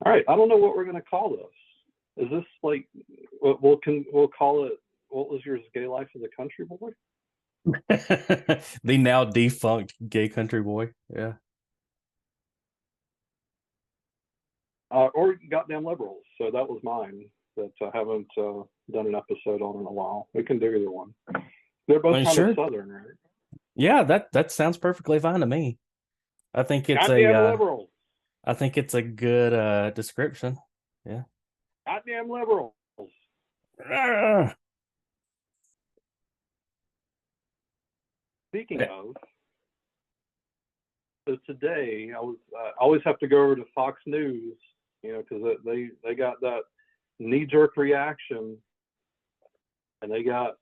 All right, I don't know what we're going to call this. Is this like we'll call it? What was yours? Gay life as a country boy? The now defunct gay country boy. Yeah. Or goddamn liberals. So that was mine that I haven't done an episode on in a while. We can do either one. They're I both mean, kind of sure. southern, right? Yeah, that sounds perfectly fine to me. I think it's a Goddamn liberals. I think it's a good description. Yeah. Goddamn liberals. Ah. Speaking of, so today I always have to go over to Fox News, because they got that knee jerk reaction, and they got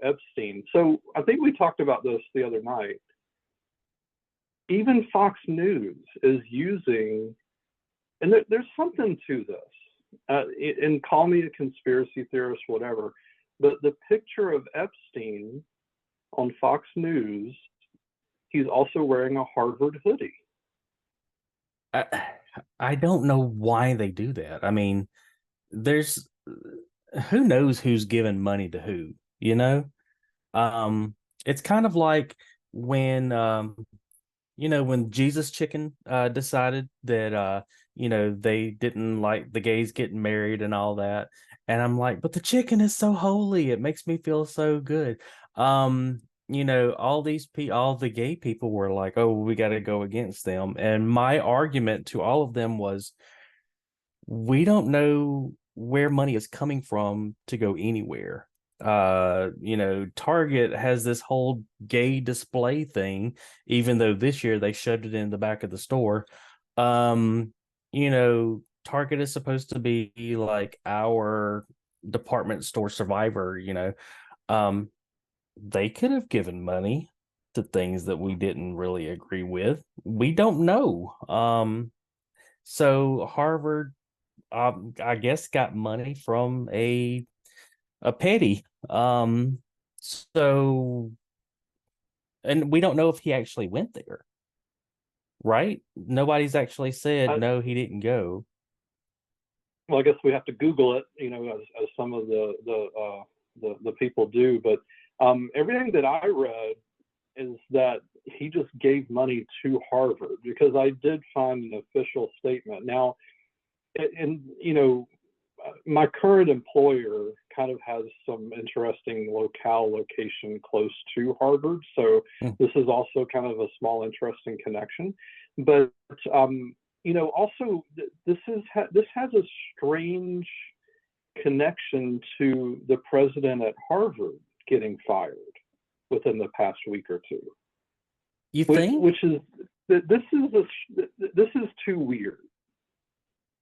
Epstein. So I think we talked about this the other night. Even Fox News is using, and there's something to this. And call me a conspiracy theorist, whatever. But the picture of Epstein on Fox News, he's also wearing a Harvard hoodie. I, I don't know why they do that. I mean, there's who knows who's giving money to who, you know? It's kind of like when when Jesus Chicken decided that they didn't like the gays getting married and all that. And I'm like, but the chicken is so holy. It makes me feel so good. All the gay people were like, oh, we got to go against them. And my argument to all of them was, we don't know where money is coming from to go anywhere. Target has this whole gay display thing, even though this year they shoved it in the back of the store. Target is supposed to be like our department store survivor. Um, they could have given money to things that we didn't really agree with. We don't know. So Harvard, I guess, got money from a petty. So, and we don't know if he actually went there, right? Nobody's actually said I, no, he didn't go. well, I guess we have to Google it, as some of the people do. But everything that I read is that he just gave money to Harvard, because I did find an official statement. Now, and my current employer kind of has some interesting location close to Harvard, so Hmm. this is also kind of a small interesting connection. But also this has a strange connection to the president at Harvard getting fired within the past week or two, You which think? which is this is too weird.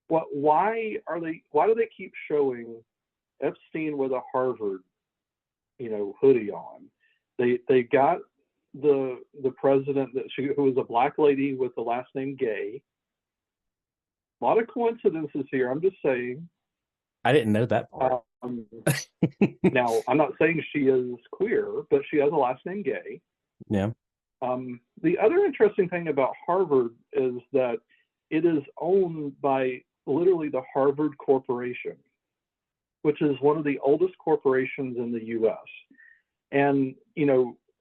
Why do they keep showing Epstein with a Harvard hoodie on? They got the president who was a black lady with the last name Gay. A lot of coincidences here. I'm just saying. I didn't know that part. Um, Now, I'm not saying she is queer, but she has a last name Gay. Yeah. The other interesting thing about Harvard is that it is owned by literally the Harvard Corporation, which is one of the oldest corporations in the US. And,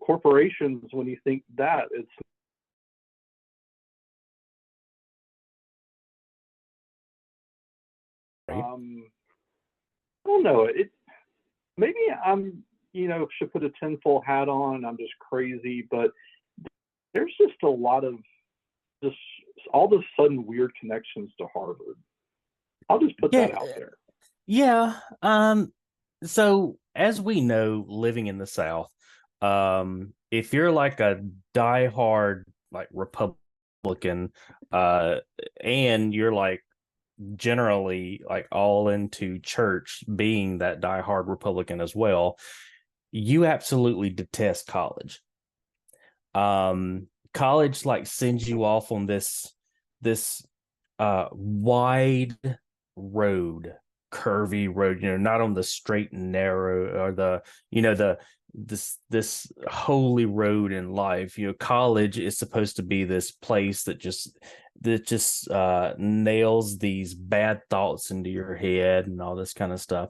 corporations, when you think that, it's Right. I don't know. Maybe I'm, should put a tinfoil hat on and I'm just crazy, but there's just a lot of just all of a sudden weird connections to Harvard. I'll just put that Yeah. out there. Yeah. So as we know, living in the South, if you're like a diehard like Republican, uh, and you're like generally like all into church, being that diehard Republican as well, you absolutely detest college. College like sends you off on this wide road, curvy road, not on the straight and narrow, or this holy road in life. College is supposed to be this place that just that just nails these bad thoughts into your head and all this kind of stuff.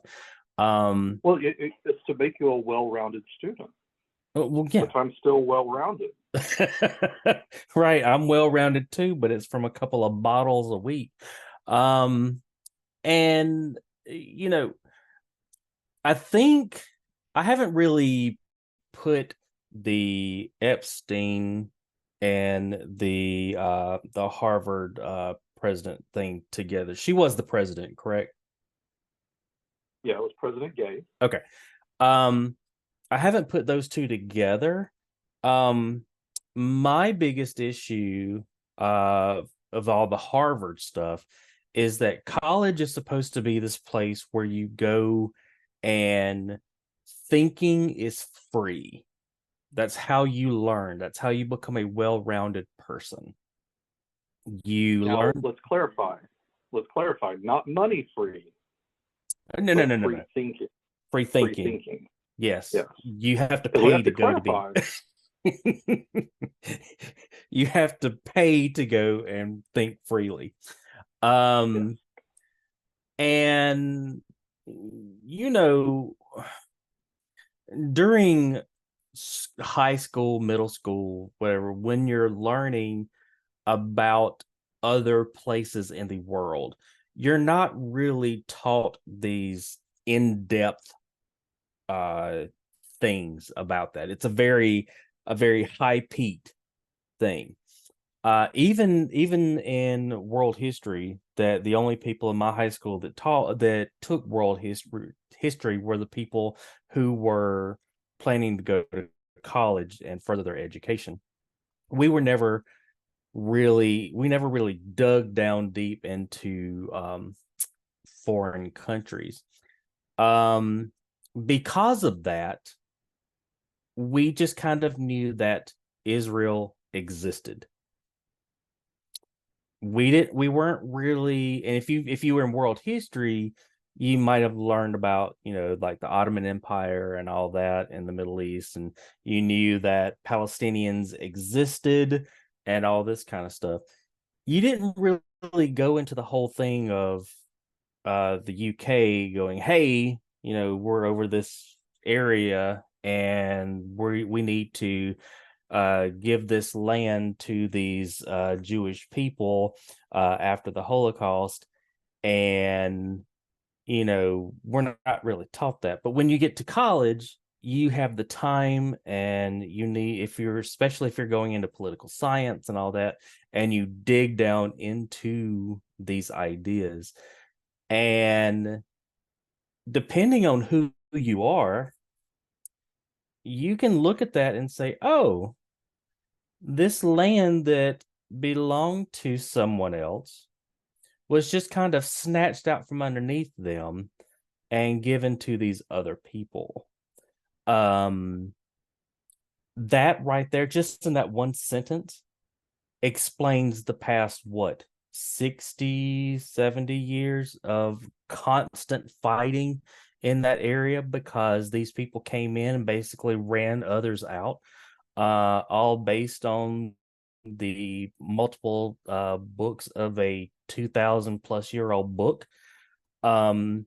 Well, it's to make you a well-rounded student, Well, yeah. which I'm still well-rounded. Right, I'm well-rounded too, but it's from a couple of bottles a week. And you know, I think I haven't really put the Epstein and the Harvard president thing together. She was the president, correct? Yeah, it was President Gay. Okay. Um, I haven't put those two together. Um, my biggest issue of all the Harvard stuff is that college is supposed to be this place where you go and thinking is free. That's how you learn. That's how you become a well-rounded person. You Now, learn. let's clarify. Let's clarify. Not money free, No, no, but no, no, free no. thinking. Free Free thinking. thinking. Yes. Yes. You have to Because we pay have to to go to be. clarify. You have to pay to go and think freely. Yes. And you know, during high school, middle school, whatever, when you're learning about other places in the world, you're not really taught these in-depth uh things about that. It's a very high peaked thing. Even in world history, that the only people in my high school that took world history were the people who were planning to go to college and further their education. We never really dug down deep into foreign countries. Um, because of that, we just kind of knew that Israel existed. We weren't really, and if you were in world history, you might have learned about, like the Ottoman Empire and all that in the Middle East, and you knew that Palestinians existed and all this kind of stuff. You didn't really go into the whole thing of the UK going, hey, we're over this area and we need to give this land to these Jewish people after the Holocaust. And, we're not really taught that. But when you get to college, you have the time, and you need, especially if you're going into political science and all that, and you dig down into these ideas. And depending on who you are, you can look at that and say, oh, this land that belonged to someone else was just kind of snatched out from underneath them and given to these other people. Um, that right there, just in that one sentence, explains the past, what, 60, 70 years of constant fighting in that area, because these people came in and basically ran others out, all based on the multiple books of a 2,000 plus year old book. Um,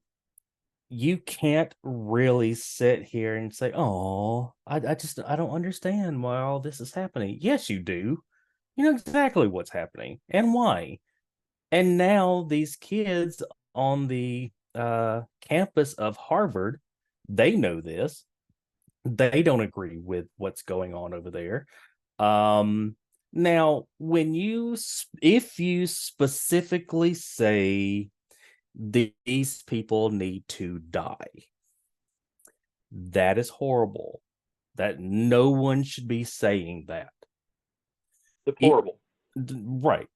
you can't really sit here and say, "Oh, I don't understand why all this is happening." Yes, you do. You know exactly what's happening and why. And now these kids on the campus of Harvard, they know this. They don't agree with what's going on over there. Um, Now, if you specifically say these people need to die, that is horrible. That no one should be saying that. Deplorable. Right.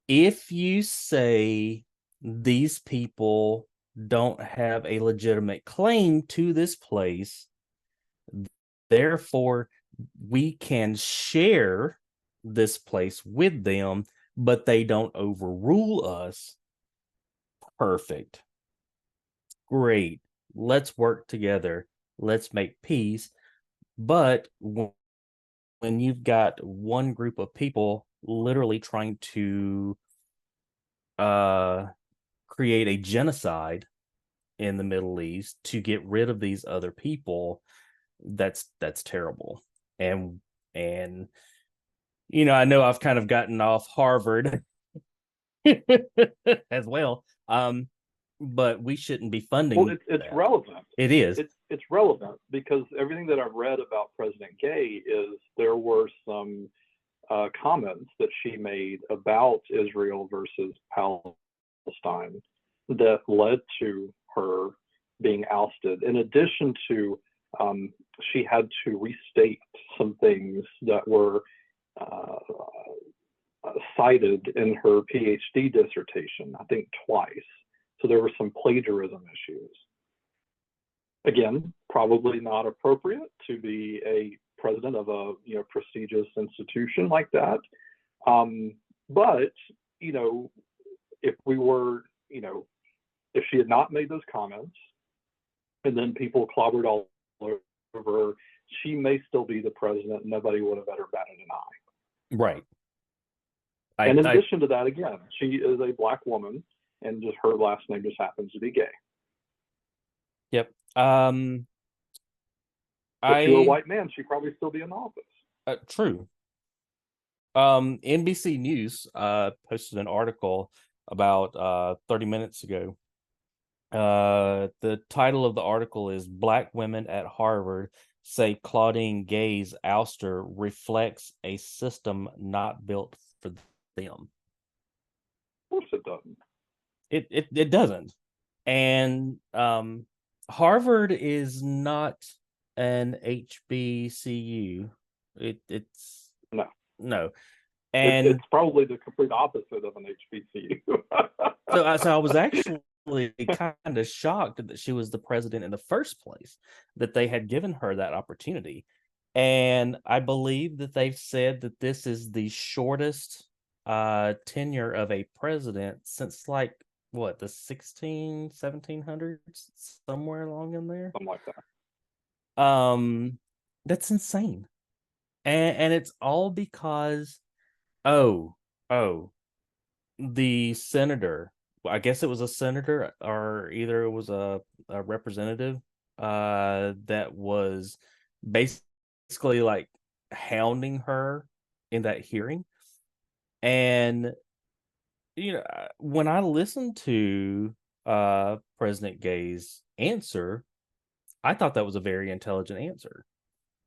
If you say these people don't have a legitimate claim to this place, therefore we can share this place with them, but they don't overrule us. Perfect. Great. Let's work together. Let's make peace. But when you've got one group of people literally trying to uh, create a genocide in the Middle East to get rid of these other people, that's terrible. And I know I've kind of gotten off Harvard as well. But we shouldn't be Well, funding it's that. relevant. It is. It's relevant because everything that I've read about President Gay is there were some comments that she made about Israel versus Palestine that led to her being ousted. In addition to, she had to restate some things that were uh, cited in her PhD dissertation, I think twice. So there were some plagiarism issues. Again, probably not appropriate to be a president of a prestigious institution like that. But if we were, if she had not made those comments, and then people clobbered all over her, she may still be the president. Nobody would have ever batted an eye. Right. And in addition to that, again, she is a Black woman, and just her last name just happens to be Gay. Yep. If she were a white man, she'd probably still be in office. True. NBC News posted an article about 30 minutes ago. The title of the article is "Black Women at Harvard Say Claudine Gay's ouster reflects a system not built for them." Of course it doesn't. It doesn't. And Harvard is not an HBCU. It's no. And it's probably the complete opposite of an HBCU. so I was actually kind of shocked that she was the president in the first place, that they had given her that opportunity. And I believe that they've said that this is the shortest tenure of a president since like what, the 1700s, somewhere along in there. Something like that. That's insane. And it's all because oh the senator, I guess it was a senator, or either it was a representative that was basically like hounding her in that hearing. And when I listened to President Gay's answer, I thought that was a very intelligent answer.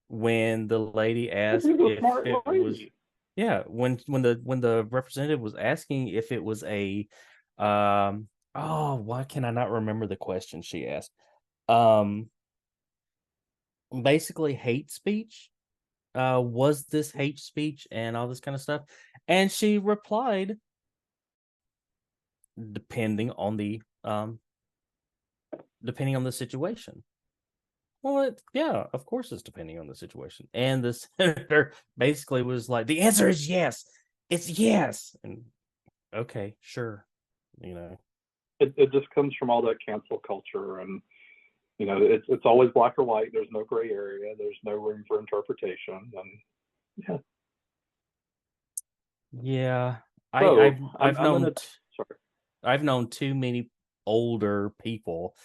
When the lady asked if it was, yeah, when the representative was asking if it was a why can I not remember the question she asked? Basically hate speech. Was this hate speech and all this kind of stuff? And she replied, depending on the situation. Well, yeah, of course it's depending on the situation. And the senator basically was like, the answer is yes. It's yes. And okay, sure. It just comes from all that cancel culture, and it's always black or white. There's no gray area. There's no room for interpretation. And yeah, so, I've known too many older people,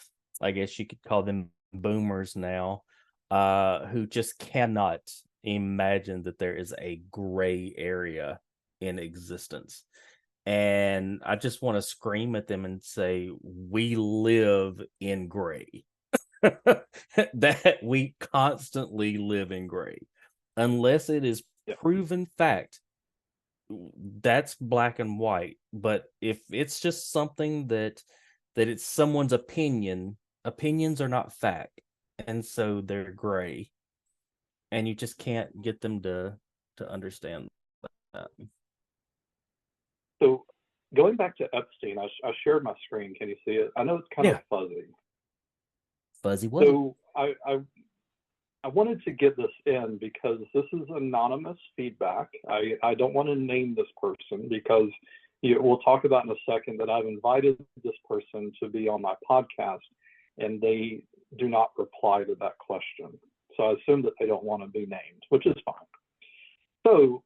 I guess you could call them boomers now, who just cannot imagine that there is a gray area in existence. And I just want to scream at them and say, we live in gray. That we constantly live in gray. Unless it is proven fact, that's black and white. But if it's just something that it's someone's opinion, opinions are not fact, and so they're gray, and you just can't get them to understand that. So going back to Epstein, I shared my screen. Can you see it? I know it's kind of fuzzy. Fuzzy what? So I wanted to get this in because this is anonymous feedback. I don't want to name this person because we'll talk about in a second that I've invited this person to be on my podcast, and they do not reply to that question. So I assume that they don't want to be named, which is fine. So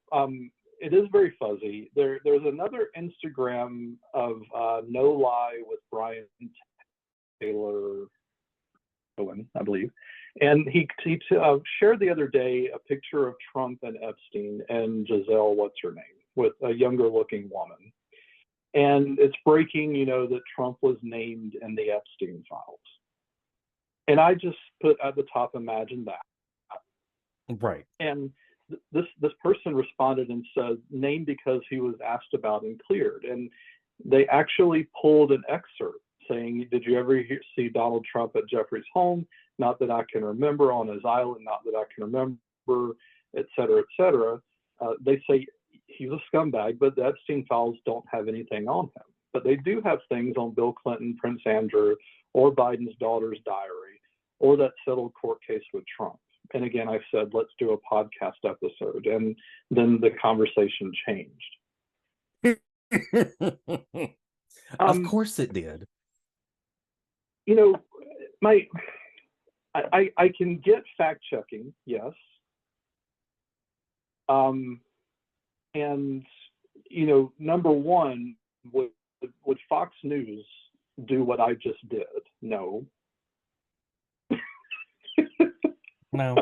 it is very fuzzy. There's another Instagram of No Lie with Brian Taylor Owen, I believe, and he shared the other day a picture of Trump and Epstein and Giselle, what's her name, with a younger looking woman. And it's breaking, that Trump was named in the Epstein files. And I just put at the top, imagine that. Right. And this person responded and said, named because he was asked about and cleared. And they actually pulled an excerpt saying, did you ever see Donald Trump at Jeffrey's home? Not that I can remember. On his island? Not that I can remember, et cetera, et cetera. They say he's a scumbag, but the Epstein files don't have anything on him. But they do have things on Bill Clinton, Prince Andrew, or Biden's daughter's diary, or that settled court case with Trump. And again, I said, let's do a podcast episode. And then the conversation changed. Of course it did. I can get fact checking, yes. And number one, would Fox News do what I just did? No. No.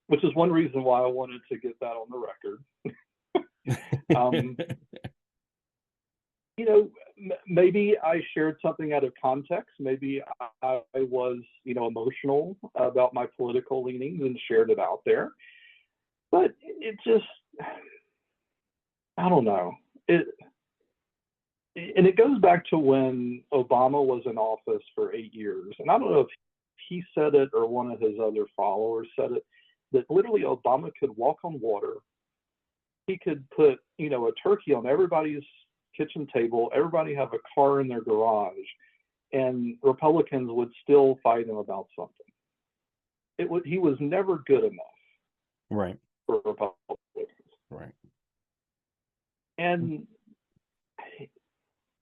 Which is one reason why I wanted to get that on the record. Maybe I shared something out of context. Maybe I was, emotional about my political leanings and shared it out there. But it just, I don't know. And it goes back to when Obama was in office for 8 years. And I don't know if he said it or one of his other followers said it, that literally Obama could walk on water. He could put, a turkey on everybody's kitchen table, everybody have a car in their garage, and Republicans would still fight him about something. He was never good enough. Right. For Republicans. Right. And,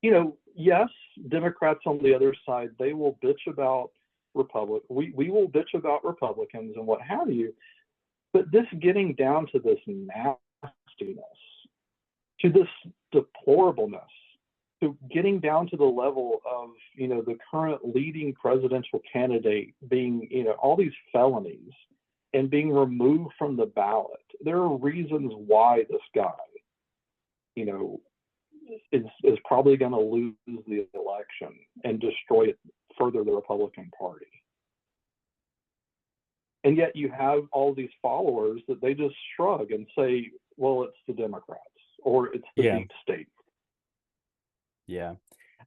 yes, Democrats on the other side, they will bitch about we will bitch about Republicans and what have you, but this getting down to this nastiness, to this deplorableness, to getting down to the level of, the current leading presidential candidate being, all these felonies and being removed from the ballot. There are reasons why this guy, is probably going to lose the election and destroy it further the Republican Party. And yet you have all these followers that they just shrug and say, well, it's the Democrats or it's the deep state. Yeah.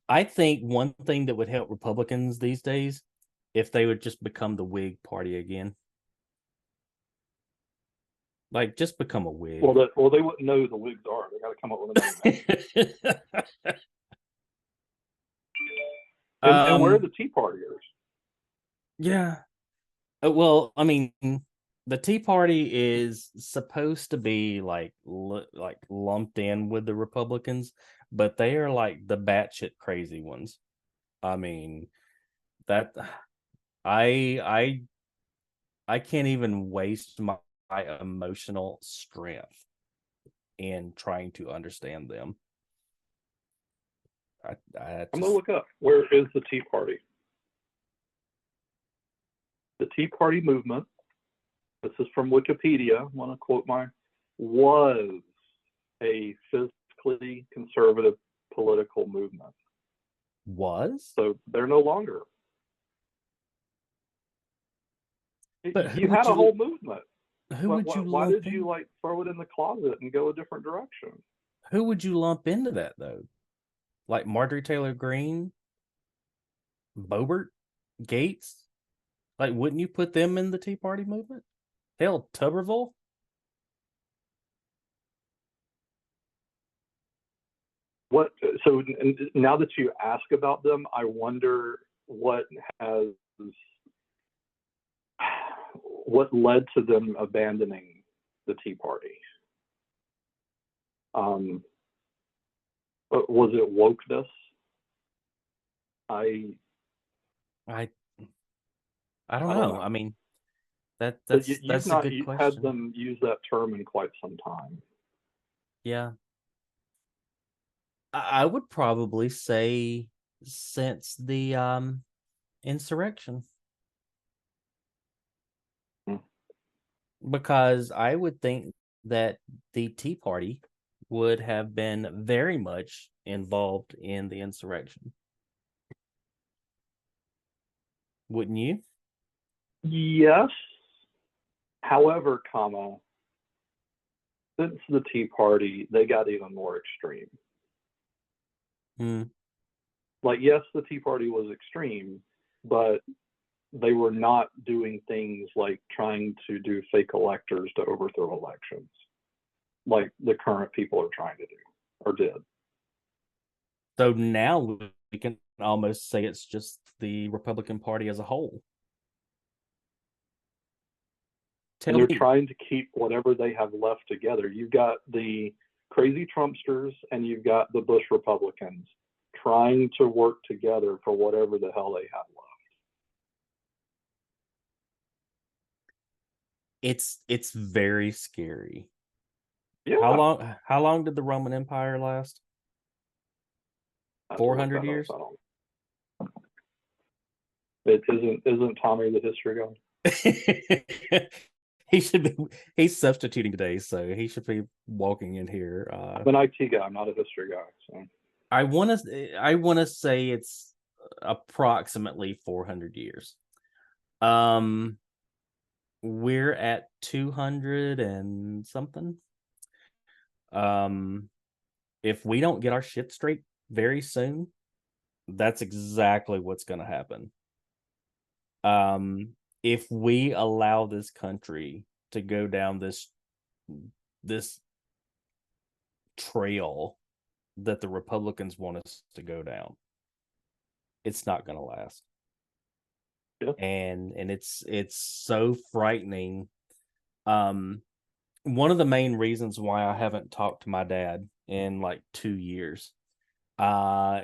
I think one thing that would help Republicans these days, if they would just become the Whig Party again. Like, just become a Whig. Well, they wouldn't know who the Whigs are. They got to come up with a name. And where are the Tea Partiers? Yeah. Well, I mean, the Tea Party is supposed to be like lumped in with the Republicans, but they are like the batshit crazy ones. I mean, that I can't even waste my emotional strength in trying to understand them. I'm gonna look up, where is the Tea Party? The Tea Party movement, this is from Wikipedia, I want to quote was a fiscally conservative political movement. Was? So they're no longer. But you had a whole movement. Why did you throw it in the closet and go a different direction? Who would you lump into that though? Like Marjorie Taylor Greene, Boebert, Gates? Like, wouldn't you put them in the Tea Party movement? Hell, Tuberville? So now that you ask about them, I wonder what led to them abandoning the Tea Party. Was it wokeness? I don't know. I mean, But you've that's a not good had question. them use that term in quite some time. Yeah. I would probably say since the insurrection, Hmm. because I would think that the Tea Party would have been very much involved in the insurrection. Wouldn't you? Yes. However, comma, since the Tea Party, they got even more extreme. Hmm. Like, yes, the Tea Party was extreme, but they were not doing things like trying to do fake electors to overthrow elections, like the current people are trying to do or did. So now we can almost say it's just the Republican Party as a whole. And Tell they're me, trying to keep whatever they have left together. You've got the crazy Trumpsters and you've got the Bush Republicans trying to work together for whatever the hell they have left. it's very scary. Yeah, How long did the Roman Empire last? I have to look 400 that up. years? I don't. It isn't Tommy the history guy. he should be he's substituting today, so he should be walking in here. I'm an IT guy. I'm not a history guy. So I want to say it's approximately 400 years. Um we're at 200 and something. Um if we don't get our shit straight very soon, that's exactly what's going to happen. Um if we allow this country to go down this trail that the Republicans want us to go down, it's not going to last. yeah. And it's so frightening. Um, one of the main reasons why I haven't talked to my dad in like 2 years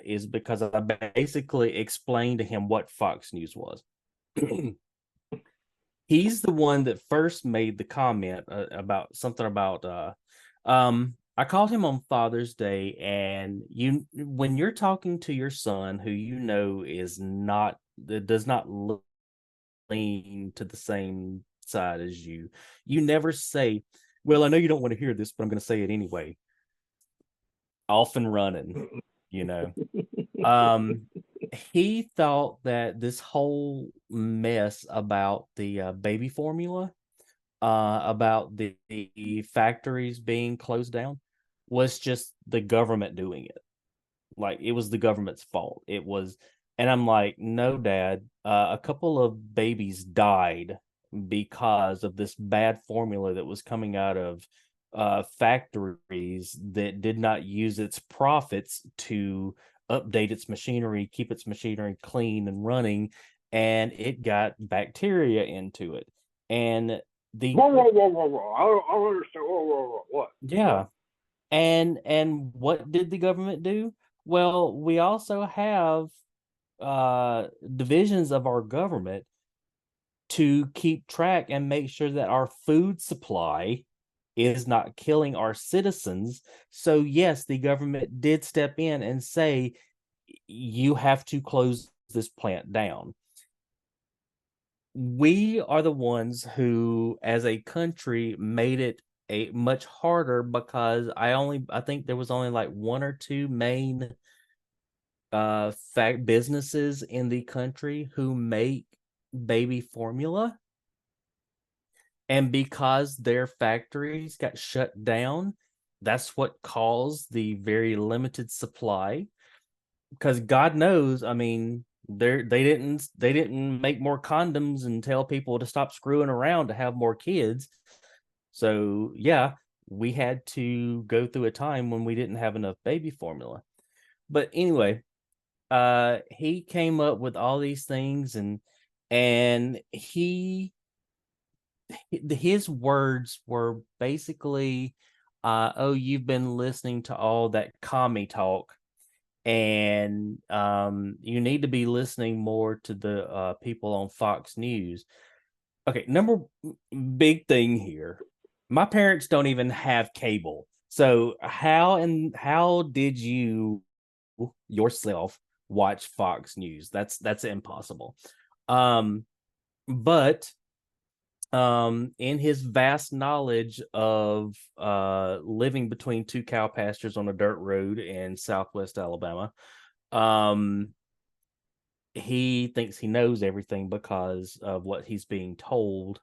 is because I basically explained to him what Fox News was. He's the one that first made the comment about something about I called him on Father's Day, and you when you're talking to your son who you know is not that does not lean to the same side as you never say, well, I know you don't want to hear this, but I'm going to say it anyway. Off and running, you know. Um he thought that this whole mess about the baby formula, about the factories being closed down, was just the government doing it. Like it was the government's fault. It was, and I'm like, no, Dad. A couple of babies died because of this bad formula that was coming out of factories that did not use its profits to update its machinery, keep its machinery clean and running, and it got bacteria into it. And the Whoa! I don't understand. Whoa! What? yeah, What? and what did the government do? Well, we also have divisions of our government to keep track and make sure that our food supply is not killing our citizens. So yes, the government did step in and say you have to close this plant down. We are the ones who, as a country, made it a much harder because I think there was only like one or two main fact businesses in the country who make baby formula, and because their factories got shut down, that's what caused the very limited supply. Because God knows, I mean, they didn't make more condoms and tell people to stop screwing around to have more kids. So yeah, we had to go through a time when we didn't have enough baby formula. But anyway, he came up with all these things, and his words were basically, oh, you've been listening to all that commie talk, and you need to be listening more to the people on Fox News. Okay, number big thing here. My parents don't even have cable. So how did you yourself watch Fox News? That's impossible. Um, but in his vast knowledge of living between two cow pastures on a dirt road in Southwest Alabama, um he thinks he knows everything because of what he's being told,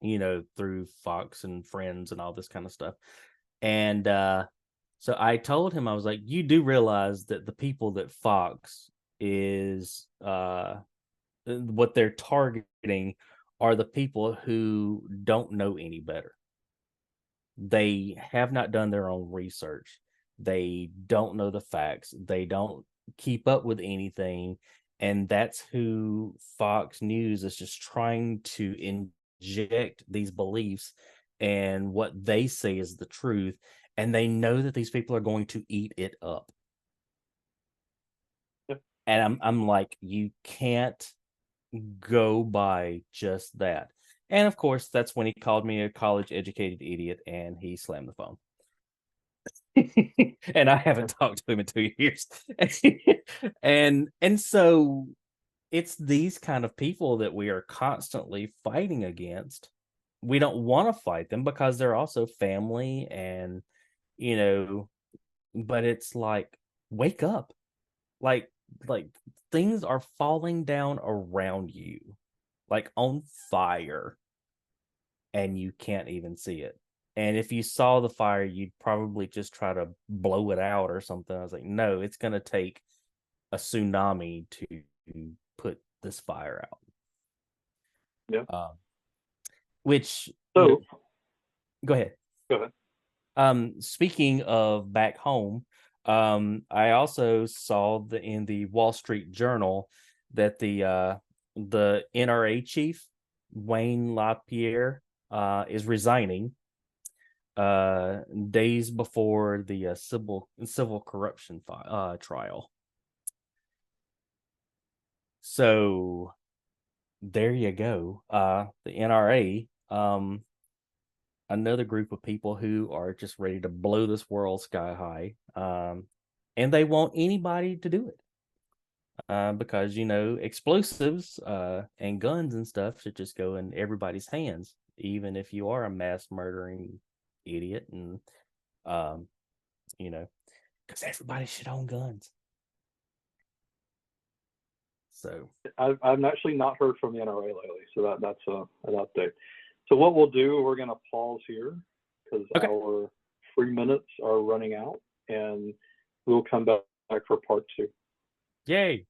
through Fox and Friends and all this kind of stuff. And so I told him, I was like, you do realize that the people that Fox is what they're targeting are the people who don't know any better. They have not done their own research. They don't know the facts. They don't keep up with anything. And that's who Fox News is just trying to inject these beliefs and what they say is the truth. And they know that these people are going to eat it up. Yep. And I'm like, you can't go by just that. And of course, that's when he called me a college educated idiot and he slammed the phone. And I haven't talked to him in 2 years. And so it's these kind of people that we are constantly fighting against. We don't want to fight them because they're also family and you know, but it's like wake up. Like like things are falling down around you like on fire and you can't even see it. And if you saw the fire, you'd probably just try to blow it out or something. I was like, no, it's going to take a tsunami to put this fire out. Yeah. Which, So go ahead. go ahead. Speaking of back home, I also saw in the Wall Street Journal that the NRA chief Wayne LaPierre is resigning days before the civil corruption trial. So there you go. The NRA, another group of people who are just ready to blow this world sky high, and they want anybody to do it. Because explosives and guns and stuff should just go in everybody's hands, even if you are a mass murdering idiot, and um, because everybody should own guns. So I've actually not heard from the NRA lately, so that's an update. So what we'll do, we're going to pause here because okay, our 3 minutes are running out, and we'll come back for part two. yay.